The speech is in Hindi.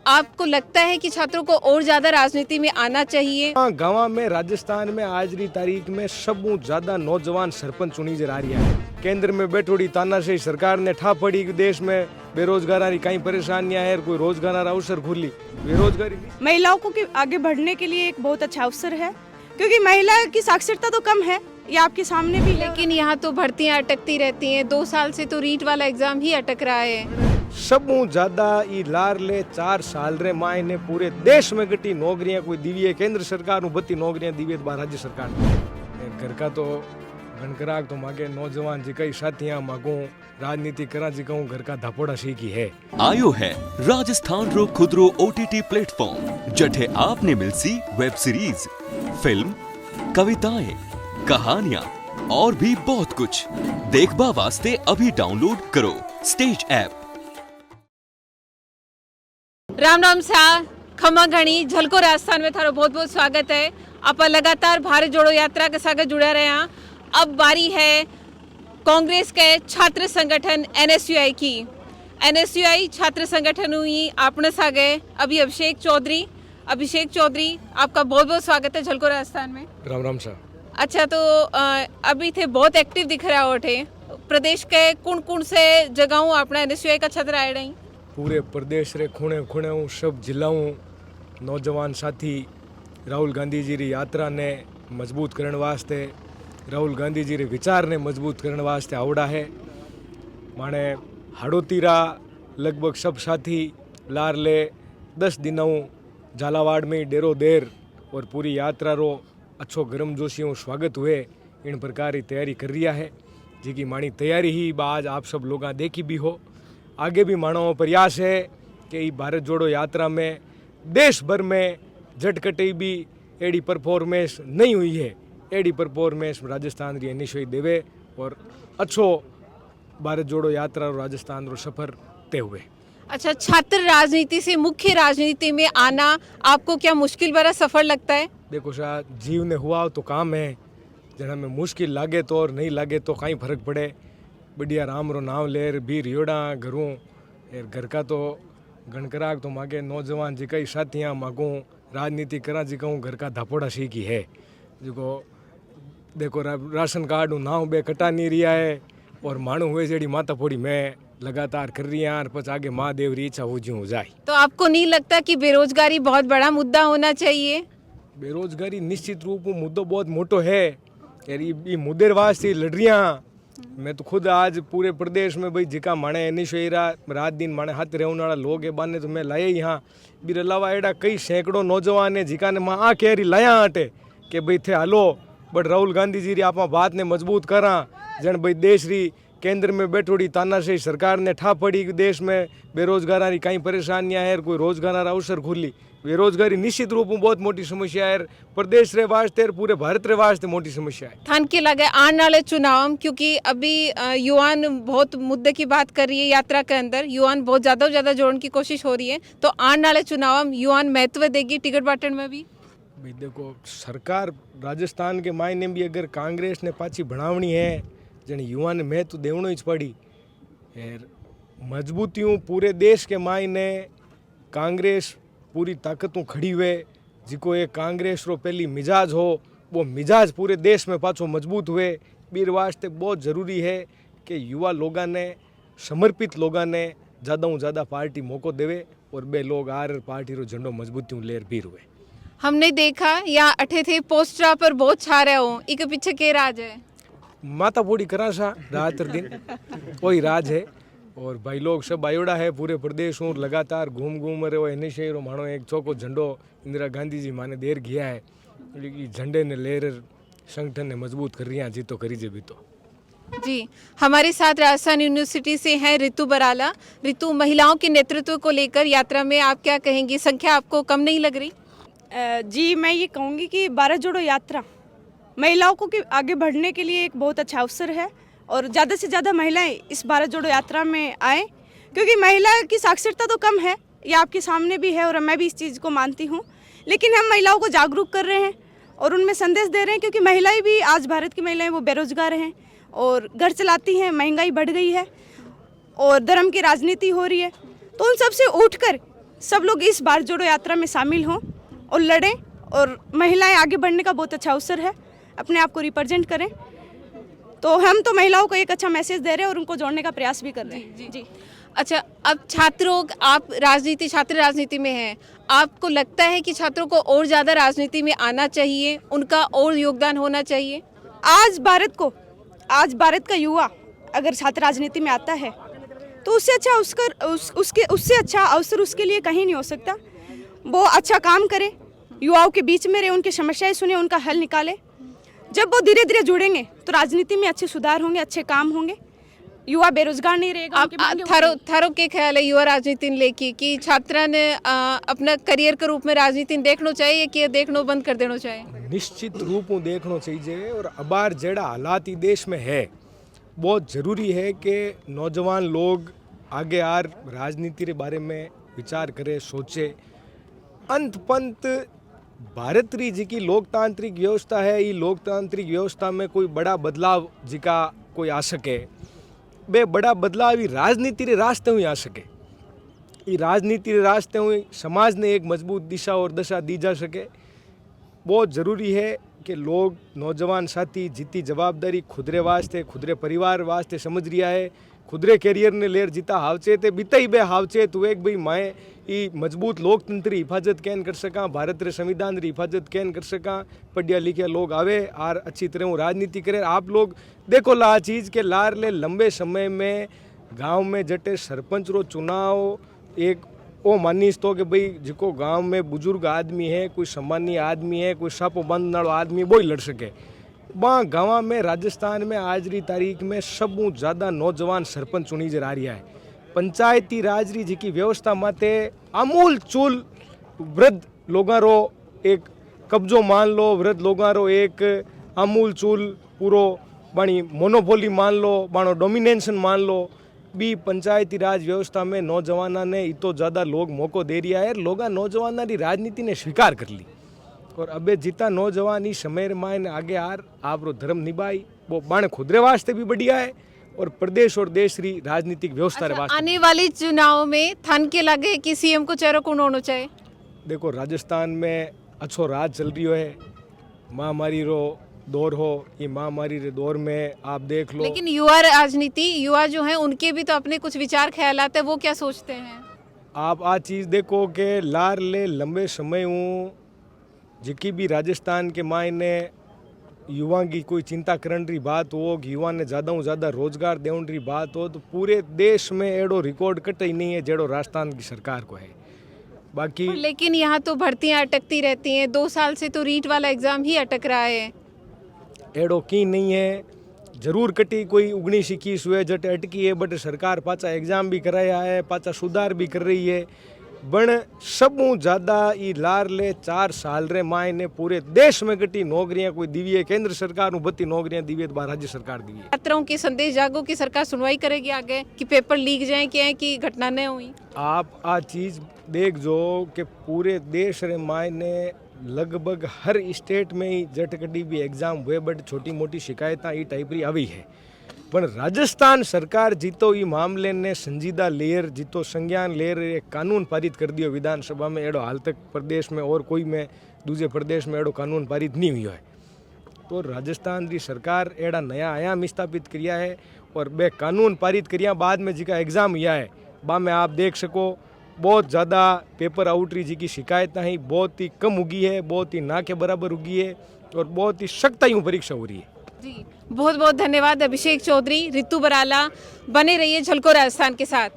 आपको लगता है कि छात्रों को और ज्यादा राजनीति में आना चाहिए? गाँव में राजस्थान में आज की तारीख में सबू ज्यादा नौजवान सरपंच चुनी जा रही है। केंद्र में बैठोड़ी तानाशाही सरकार ने ठा पड़ी कि देश में बेरोजगारी कई परेशानियां है, कोई रोजगार अवसर खुली बेरोजगारी। महिलाओं को आगे बढ़ने के लिए एक बहुत अच्छा अवसर है, क्योंकि महिला की साक्षरता तो कम है, ये आपके सामने भी है। लेकिन यहाँ तो भर्तियां अटकती रहती हैं। 2 साल से तो रीट वाला एग्जाम ही अटक रहा है। सबू ज्यादा ई लार ले 4 साल रे माय ने पूरे देश में गटी नौकरियां कोई दीवी है। केंद्र सरकार नु 32 नौकरियां दीवी है, राज्य सरकार घर का तो गणकराग तो मांगे नौजवान जी कई साथियां मांगू राजनीति करा जी कहूं घर का धापोड़ा सीखी है। आयो है राजस्थान रो खुदरो OTT प्लेटफॉर्म जठे आपने मिलसी वेब सीरीज, फिल्म, कविताएं, कहानियां और भी बहुत कुछ देखबा वास्ते अभी डाउनलोड करो स्टेज ऐप। राम राम सा खमा घणी झलको राजस्थान में थारो बहुत बहुत स्वागत है। आप लगातार भारत जोड़ो यात्रा के साथ जुड़े रहे हैं। अब बारी है कांग्रेस के छात्र संगठन NSUI की। NSUI छात्र संगठन हुई आपने सागे अभी अभिषेक चौधरी, आपका बहुत बहुत स्वागत है झलको राजस्थान में। राम राम सा। अच्छा, तो अभी थे बहुत एक्टिव दिख रहा हो थे। प्रदेश के कौन कौन से जगहों अपना NSUI का छत्र आए रही? पूरे प्रदेश रे खूणे खूणे सब जिलाओं नौजवान साथी राहुल गांधी जी री यात्रा ने मजबूत करने वास्ते, राहुल गांधी जी रे विचार ने मजबूत करने वास्ते आवड़ा है। माने हाड़ोतीरा लगभग सब साथी लार ले 10 दिनों झालावाड़ में डेरो देर और पूरी यात्रा रो अच्छो गर्म जोशियों स्वागत हुए इन प्रकार की तैयारी कर रिया है। जी की मानी तैयारी ही आज आप सब लोग देखी भी हो। आगे भी मानो प्रयास है कि भारत जोड़ो यात्रा में देश भर में झटकटे भी एडी परफॉर्मेंस नहीं हुई है। एडी परफॉर्मेंस राजस्थान री NSUI देवे और अच्छो भारत जोड़ो यात्रा राजस्थान रो सफर तय हुए। अच्छा, छात्र राजनीति से मुख्य राजनीति में आना आपको क्या मुश्किल भरा सफर लगता है? देखो सा, जीव ने हुआ तो काम है, जना में मुश्किल लागे तो और नहीं लागे तो कहीं फर्क पड़े। बढ़िया राम रो नाम लेर भी रियोड़ा घरों घर का तो गणकराग तो मांगे नौजवान जी कई साथियां मांगू राजनीति करा जी कहूँ घर का धापोड़ा सीखी है। जो देखो राशन कार्ड नाव बे कटा नहीं रिया है और मानू हुए जेड़ी माता फोड़ी में लगातार कर रही है। पच आगे महादेव री इच्छा हो हो जाए। तो आपको नहीं लगता कि बेरोजगारी बहुत बड़ा मुद्दा होना चाहिए? बेरोजगारी निश्चित रूप में मुद्दों बहुत मोटो है यार। ये मुद्दे वास्ते लड़ रिया। मैं तो खुद आज पूरे प्रदेश में भाई जिका माने NSUI रात दिन माने हाथ रहने वाला लोग है बाने तो मैं लाए यहाँ भी अलावा एडा कई सैकड़ों नौजवान है जिका ने माँ कह रही लाया हटे कि भाई थे हालो बट राहुल गांधी जी री आप बात ने मजबूत करा जन भाई देश री केंद्र में बैठोड़ी तानाशाही सरकार ने ठा पड़ी कि देश में बेरोजगारी कई परेशानियां है, कोई रोजगार अवसर खुली बेरोजगारी निश्चित रूप में बहुत मोटी समस्या है। प्रदेश रे वास्ते पूरे भारत रे वास्ते मोटी समस्या है। थान के लगे आने वाले चुनाव, क्योंकि अभी युवान बहुत मुद्दे की बात कर रही है यात्रा के अंदर, युवान बहुत ज्यादा जोड़ने की कोशिश हो रही है, तो आने वाले चुनाव युवान महत्व देगी टिकट बांटन में भी? भाई देखो, सरकार राजस्थान के मायने भी अगर कांग्रेस ने पाची बनावनी है जन युवा ने महत्व देवनो ही पड़ी है। मजबूतियों पूरे देश के मायने कांग्रेस पूरी ताकतों खड़ी हुए जिको एक कांग्रेस रो पहली मिजाज हो वो मिजाज पूरे देश में पाछो मजबूत हुए। बीर वास्ते बहुत ज़रूरी है कि युवा लोगों ने समर्पित लोगों ने ज़्यादा ज़्यादा पार्टी मौको देवे और बे लोग आर पार्टी रो झंडो मजबूतियों लेर बीर हुए। हमने देखा यहाँ अठे थे पोस्टर पर बहुत छा रहे हो, इके पीछे के राज है? माता बूढ़ी करा सा रात दिन वही राज है और भाई लोग सब आयोड़ा है पूरे प्रदेश में लगातार घूम रहे हो। NSUI रो मानो एक चौको झंडो इंदिरा गांधी जी माने देर गया है, झंडे ने लेर संगठन ने मजबूत कर रही है। जी तो करी जे भी तो जी। हमारे साथ राजस्थान यूनिवर्सिटी से हैं ऋतु बराला। ऋतु, महिलाओं के नेतृत्व को लेकर यात्रा में आप क्या कहेंगी? संख्या आपको कम नहीं लग रही? जी, मैं ये कहूँगी कि भारत जोड़ो यात्रा महिलाओं को आगे बढ़ने के लिए एक बहुत अच्छा अवसर है और ज़्यादा से ज़्यादा महिलाएं इस भारत जोड़ो यात्रा में आए, क्योंकि महिला की साक्षरता तो कम है, ये आपके सामने भी है और मैं भी इस चीज़ को मानती हूँ, लेकिन हम महिलाओं को जागरूक कर रहे हैं और उनमें संदेश दे रहे हैं, क्योंकि महिलाएं भी आज भारत की महिलाएं वो बेरोजगार हैं और घर चलाती हैं, महंगाई बढ़ गई है और धर्म की राजनीति हो रही है। तो उन सबसे उठकर सब लोग इस भारत जोड़ो यात्रा में शामिल हों और लड़ें, और महिलाएं आगे बढ़ने का बहुत अच्छा अवसर है, अपने आप को रिप्रेजेंट करें। तो हम तो महिलाओं को एक अच्छा मैसेज दे रहे हैं और उनको जोड़ने का प्रयास भी कर रहे हैं। जी। अच्छा, अब छात्रों, आप छात्र राजनीति में हैं, आपको लगता है कि छात्रों को और ज़्यादा राजनीति में आना चाहिए, उनका और योगदान होना चाहिए? आज भारत का युवा अगर छात्र राजनीति में आता है तो उससे अच्छा उससे अच्छा अवसर उसके लिए कहीं नहीं हो सकता। वो अच्छा काम करे, युवाओं के बीच में रहे, उनकी समस्याएं सुने, उनका हल निकाले। जब वो धीरे धीरे जुड़ेंगे तो राजनीति में अच्छे सुधार होंगे, अच्छे काम होंगे, युवा बेरोजगार नहीं रहेगा। आप थारो के ख्याल है युवा राजनीति लेके कि छात्रा ने अपना करियर के रूप में राजनीति देखना चाहिए कि देखना बंद कर देना चाहिए? निश्चित रूप में देखना चाहिए। और अबार जेड़ा हालात देश में है, बहुत ज़रूरी है कि नौजवान लोग आगे आर राजनीति के बारे में विचार करे, सोचे। अंत पंत भारत री जी की लोकतांत्रिक व्यवस्था है, ये लोकतांत्रिक व्यवस्था में कोई बड़ा बदलाव जी का कोई आ सके, बे बड़ा बदलाव ही राजनीति रे रास्ते हुई आ सके। ये राजनीति रे रास्ते हुई समाज ने एक मजबूत दिशा और दशा दी जा सके। बहुत ज़रूरी है कि लोग, नौजवान साथी जितनी जवाबदारी खुदरे वास्ते, खुदरे परिवार वास्ते समझ रिया है, खुदरे कैरियर ने लेर जिता हावचे ते बीता ही बे हावचे तो एक भाई माए ये मजबूत लोकतंत्र हिफाजत कैन कर सका, भारत रे संविधान री हिफाजत कैन कर सका। पढ़िया लिखिया लोग आवे और अच्छी तरह राजनीति करे। आप लोग देखो ला चीज़ के लार ले लंबे समय में गांव में जटे सरपंच रो चुनाव एक वो मानीस तो कि भाई जिको गांव में बुजुर्ग आदमी है, कोई सम्मानीय आदमी है, कोई सापो बंद नालो आदमी वो ही लड़ सके। वहाँ गाँव में राजस्थान में आज री तारीख में सब ज़्यादा नौजवान सरपंच चुनी जा रहा है। पंचायती राज री जी की व्यवस्था माते अमूल चूल वृद्ध लोगों रो एक कब्जो मान लो, वृद्ध लोगों रो एक अमूल चूल पूरो बाणी मोनोपोली मान लो, बाणो डोमिनेशन मान लो। भी पंचायती राज व्यवस्था में नौजवाना ने इतो ज़्यादा लोग मौको दे रिया है, लोग नौजवाना री राजनीति ने स्वीकार कर ली। और अबे जितना नौजवान ही समय मायन आगे आर आप रो धर्म निभाई, वो बाण खुदरे वास्ते भी बढ़िया है और प्रदेश और देश री राजनीतिक व्यवस्था रे वास्ते। आने वाले चुनाव में थन के लगे कि सीएम को चेहरा कौन होना चाहिए? देखो, राजस्थान में अच्छो राज चल रही है, महामारी रो दौर हो, ये महामारी रे दौर में आप देख लो। लेकिन युवा जो हैं उनके भी तो अपने कुछ विचार ख्यालात है, वो क्या सोचते हैं? आप आ चीज़ देखो कि लार ले लंबे समय हूँ जिकी भी राजस्थान के मायने युवा की कोई चिंता करने री बात हो, युवा ने ज़्यादा ज़्यादा रोजगार देने री बात हो, तो पूरे देश में एडो रिकॉर्ड कट ही नहीं है जेड़ो राजस्थान की सरकार को है। बाकी लेकिन यहाँ तो भर्तियाँ अटकती रहती हैं, 2 साल से तो रीट वाला एग्जाम ही अटक रहा है। एडो की नहीं है, जरूर कटी कोई 19-21 हुए जट अटकी है, बट सरकार पाचा एग्जाम भी कराया है, पाचा सुधार भी कर रही है। बण सब ज़्यादा ई लार ले 4 साल रे माय ने पूरे देश में कटी नौकरियां कोई दिवी है, केंद्र सरकार नु 32 नौकरियां दिवी है, राज्य सरकार दिवी है। छात्रों के संदेश जागो की सरकार सुनवाई करेगी आगे कि पेपर लीक जाए क्या है कि घटना नहीं हुई? आप आ चीज़ देख जो कि पूरे देश रे माय ने लगभग हर स्टेट में ही जट कटी भी एग्जाम हुए, बट छोटी मोटी शिकायतां ई टाइप री आई है। पर राजस्थान सरकार जीतो ई मामले ने संजीदा लेर, जीतो संज्ञान लेर, एक कानून पारित कर दियो विधानसभा में। एडो हाल तक प्रदेश में और कोई में दूसरे प्रदेश में एडो कानून पारित नहीं हुआ है। तो राजस्थान की सरकार एडा नया आयाम स्थापित किया है और बे कानून पारित करिया बाद में जिका एग्जाम हुआ है बा में आप देख सको बहुत ज़्यादा पेपर आउटरी जी की शिकायतें ही बहुत ही कम उगी है, बहुत ही ना के बराबर उगी है और बहुत ही सख्त यूँ परीक्षा हो रही है। जी, बहुत बहुत धन्यवाद अभिषेक चौधरी, रितु बराला। बने रहिए झलको राजस्थान के साथ।